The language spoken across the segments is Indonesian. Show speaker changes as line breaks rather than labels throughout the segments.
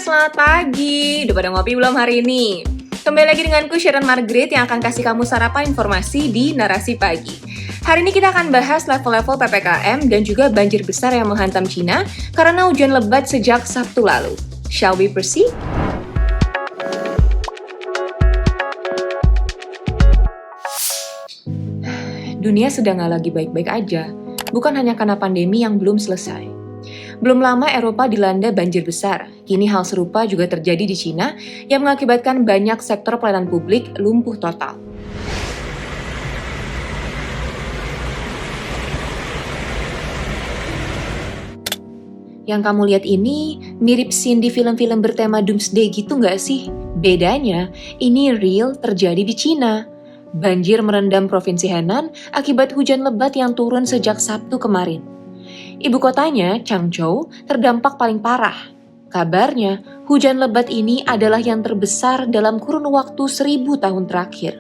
selamat pagi. Udah pada ngopi belum hari ini? Kembali lagi denganku Sharon Margaret yang akan kasih kamu sarapan informasi di Narasi Pagi. Hari ini kita akan bahas level-level PPKM dan juga banjir besar yang menghantam Cina karena hujan lebat sejak Sabtu lalu. Shall we proceed? Dunia sedang nggak lagi baik-baik aja, bukan hanya karena pandemi yang belum selesai. Belum lama Eropa dilanda banjir besar. Kini hal serupa juga terjadi di Cina yang mengakibatkan banyak sektor pelayanan publik lumpuh total. Yang kamu lihat ini mirip scene di film-film bertema Doomsday gitu nggak sih? Bedanya, ini real terjadi di Cina. Banjir merendam Provinsi Henan akibat hujan lebat yang turun sejak Sabtu kemarin. Ibu kotanya, Changzhou, terdampak paling parah. Kabarnya, hujan lebat ini adalah yang terbesar dalam kurun waktu 1000 tahun terakhir.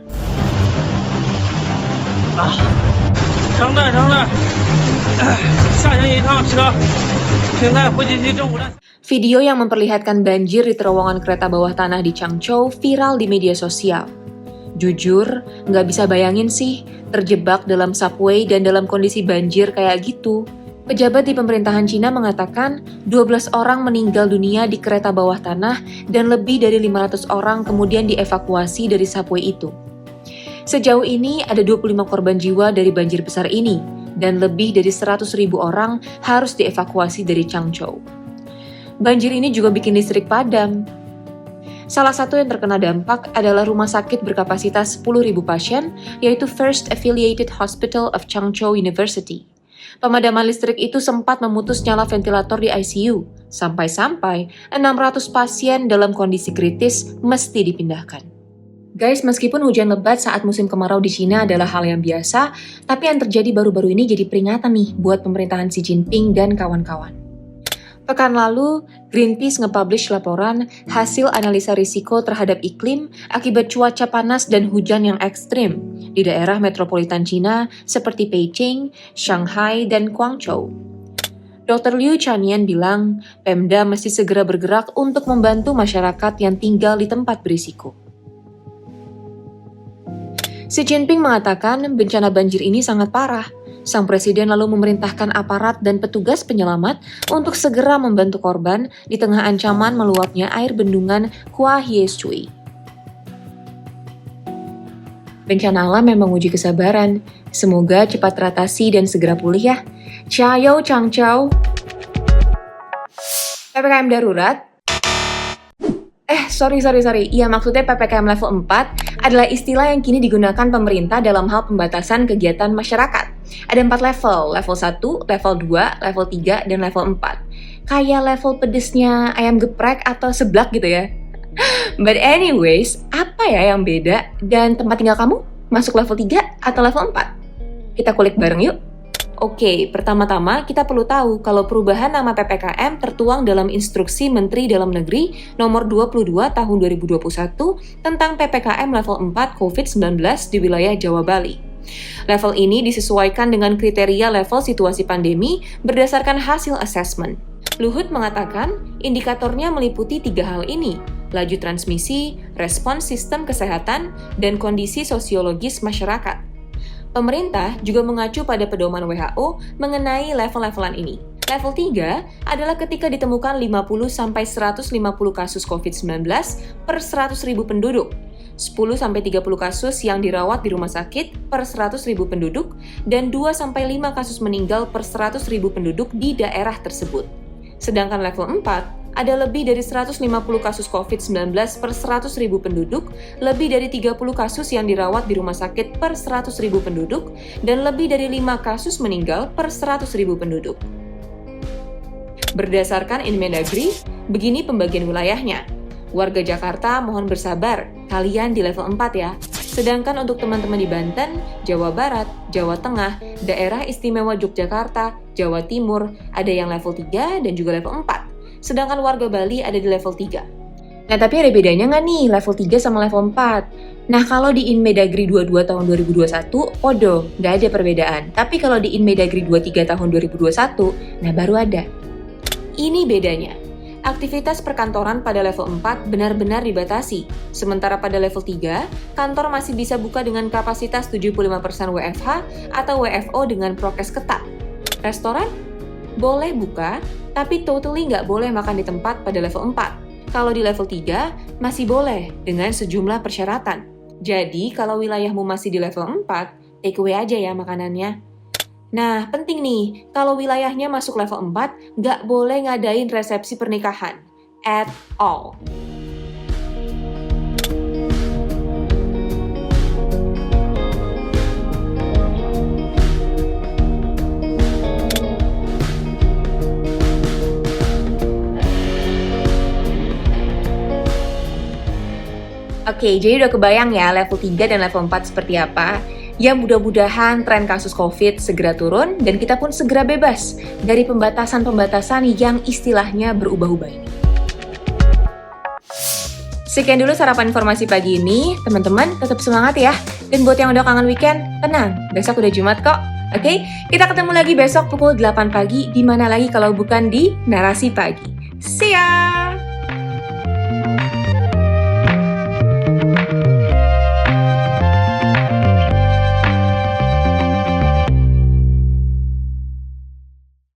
Video yang memperlihatkan banjir di terowongan kereta bawah tanah di Changzhou viral di media sosial. Jujur, nggak bisa bayangin sih, terjebak dalam subway dan dalam kondisi banjir kayak gitu. Pejabat di pemerintahan Cina mengatakan 12 orang meninggal dunia di kereta bawah tanah dan lebih dari 500 orang kemudian dievakuasi dari subway itu. Sejauh ini ada 25 korban jiwa dari banjir besar ini dan lebih dari 100.000 orang harus dievakuasi dari Changzhou. Banjir ini juga bikin listrik padam. Salah satu yang terkena dampak adalah rumah sakit berkapasitas 10.000 pasien, yaitu First Affiliated Hospital of Changzhou University. Pemadaman listrik itu sempat memutus nyala ventilator di ICU, sampai-sampai 600 pasien dalam kondisi kritis mesti dipindahkan. Guys, meskipun hujan lebat saat musim kemarau di Cina adalah hal yang biasa, tapi yang terjadi baru-baru ini jadi peringatan nih buat pemerintahan Xi Jinping dan kawan-kawan. Pekan lalu, Greenpeace nge-publish laporan hasil analisa risiko terhadap iklim akibat cuaca panas dan hujan yang ekstrim di daerah metropolitan Cina seperti Beijing, Shanghai, dan Guangzhou. Dr. Liu Chanian bilang, Pemda mesti segera bergerak untuk membantu masyarakat yang tinggal di tempat berisiko. Xi Jinping mengatakan bencana banjir ini sangat parah. Sang presiden lalu memerintahkan aparat dan petugas penyelamat untuk segera membantu korban di tengah ancaman meluapnya air bendungan Huaheichui. Bencana alam memang uji kesabaran. Semoga cepat teratasi dan segera pulih ya. Ciao Changzhou. PPKM darurat. Sorry. Iya, maksudnya PPKM level 4 adalah istilah yang kini digunakan pemerintah dalam hal pembatasan kegiatan masyarakat. Ada 4 level, level 1, level 2, level 3, dan level 4. Kayak level pedesnya ayam geprek atau seblak gitu ya. But anyways, apa ya yang beda? Dan tempat tinggal kamu masuk level 3 atau level 4? Kita kulik bareng yuk. Oke, pertama-tama kita perlu tahu kalau perubahan nama PPKM tertuang dalam Instruksi Menteri Dalam Negeri Nomor 22 Tahun 2021 tentang PPKM level 4 COVID-19 di wilayah Jawa Bali. Level ini disesuaikan dengan kriteria level situasi pandemi berdasarkan hasil assessment. Luhut mengatakan indikatornya meliputi 3 hal ini, laju transmisi, respons sistem kesehatan, dan kondisi sosiologis masyarakat. Pemerintah juga mengacu pada pedoman WHO mengenai level-levelan ini. Level 3 adalah ketika ditemukan 50-150 kasus COVID-19 per 100.000 penduduk, 10-30 kasus yang dirawat di rumah sakit per 100.000 penduduk, dan 2-5 kasus meninggal per 100.000 penduduk di daerah tersebut. Sedangkan level 4 ada lebih dari 150 kasus COVID-19 per 100.000 penduduk, lebih dari 30 kasus yang dirawat di rumah sakit per 100.000 penduduk, dan lebih dari 5 kasus meninggal per 100.000 penduduk. Berdasarkan Inmendagri, begini pembagian wilayahnya. Warga Jakarta mohon bersabar, kalian di level 4 ya. Sedangkan untuk teman-teman di Banten, Jawa Barat, Jawa Tengah, Daerah Istimewa Yogyakarta, Jawa Timur, ada yang level 3 dan juga level 4. Sedangkan warga Bali ada di level 3. Nah, tapi ada bedanya nggak nih level 3 sama level 4? Nah, kalau di Inmendagri 22 tahun 2021, podo, nggak ada perbedaan. Tapi kalau di Inmendagri 23 tahun 2021, nah baru ada. Ini bedanya. Aktivitas perkantoran pada level 4 benar-benar dibatasi. Sementara pada level 3, kantor masih bisa buka dengan kapasitas 75% WFH atau WFO dengan prokes ketat. Restoran? Boleh buka, tapi totally nggak boleh makan di tempat pada level 4. Kalau di level 3, masih boleh dengan sejumlah persyaratan. Jadi, kalau wilayahmu masih di level 4, take away aja ya makanannya. Nah, penting nih, kalau wilayahnya masuk level 4, nggak boleh ngadain resepsi pernikahan. At all. Oke, jadi udah kebayang ya level 3 dan level 4 seperti apa? Ya mudah-mudahan tren kasus COVID segera turun dan kita pun segera bebas dari pembatasan-pembatasan yang istilahnya berubah-ubah ini. Sekian dulu sarapan informasi pagi ini, teman-teman tetap semangat ya. Dan buat yang udah kangen weekend, tenang, besok udah Jumat kok. Oke, kita ketemu lagi besok pukul 8 pagi, di mana lagi kalau bukan di Narasi Pagi. See ya!